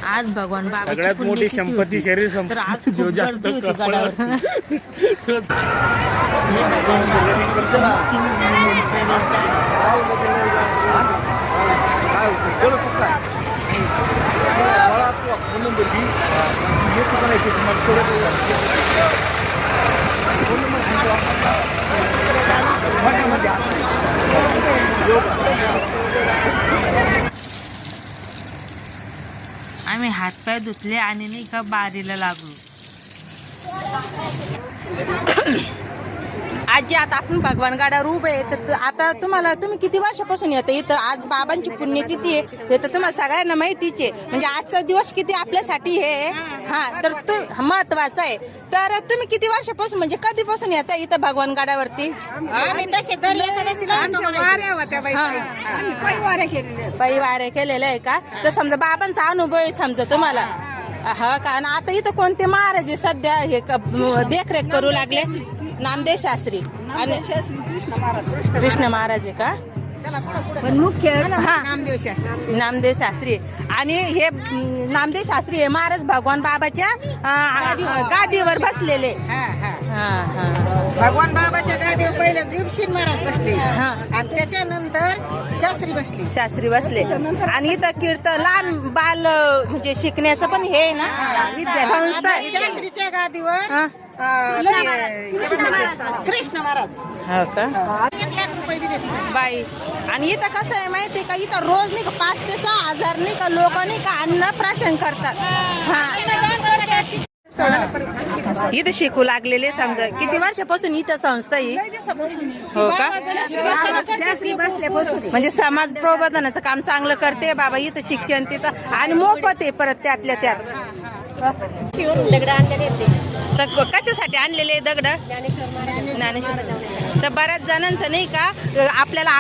आज भगवान बाबाची सगळ्यात मोठी पुण्यतिथी संपत्ती होती. शरीर तर आज संपत्ती खूप गर्दी होती गडावरती. तोच हे भगवान बाबाचं मुख्य आम्ही हातपाय धुतले आणि नाही का बारीला लागलो. आजी आता आपण भगवान गडावर उभे आहे तर आता तुम्ही किती वर्षापासून येतं इथं? आज बाबांची पुण्यतिथी आहे हे तर तुम्हाला सगळ्यांना माहितीच आहे. म्हणजे आजचा दिवस किती आपल्यासाठी हे तर महत्वाचं आहे. तर तुम्ही किती वर्षापासून म्हणजे कधीपासून येता इथं भगवान गडावरती? आम्ही तसे दर एखाद्याला पायी वाऱ्या केलेलं आहे का? तर समजा बाबांचा अनुभव आहे समजा तुम्हाला हा का? आणि आता इथं कोणते महाराज आहे सध्या हे देखरेख करू लागले? नामदेव शास्त्री आणि कृष्ण महाराज आहे का? पण मुख्य नामदेव शास्त्री आणि हे नामदेव शास्त्री हे महाराज भगवान बाबाच्या गादीवर बसलेले. भगवान बाबाच्या गादीवर पहिले भीमसेन महाराज बसले हा. आणि त्याच्यानंतर शास्त्री बसले. शास्त्री बसले आणि इथं कीर्तन लहान बाल म्हणजे शिकण्याचं पण हे आहे ना संस्था आहे. शास्त्रीच्या गादीवर हा. कृष्ण महाराज हो का 1 लाख रुपये दिले तिने. बाई. आणि इथं कसं आहे माहितीये का? इथं रोज नाही का 5 ते 6 हजार नाही का लोक नाही का अन्न प्राशन करतात. इथं शिकू लागलेले समजा किती वर्षापासून इथं संस्था ही हो का? शास्त्री बसल्यापासून म्हणजे समाज प्रबोधनाचं काम चांगलं करते बाबा. इथं शिक्षण तिचं आणि मोफत आहे परत त्यातल्या त्यात. तर कशासाठी आणलेले दगड? ज्ञानेश्वर. तर बऱ्याच जणांचं नाही का आपल्याला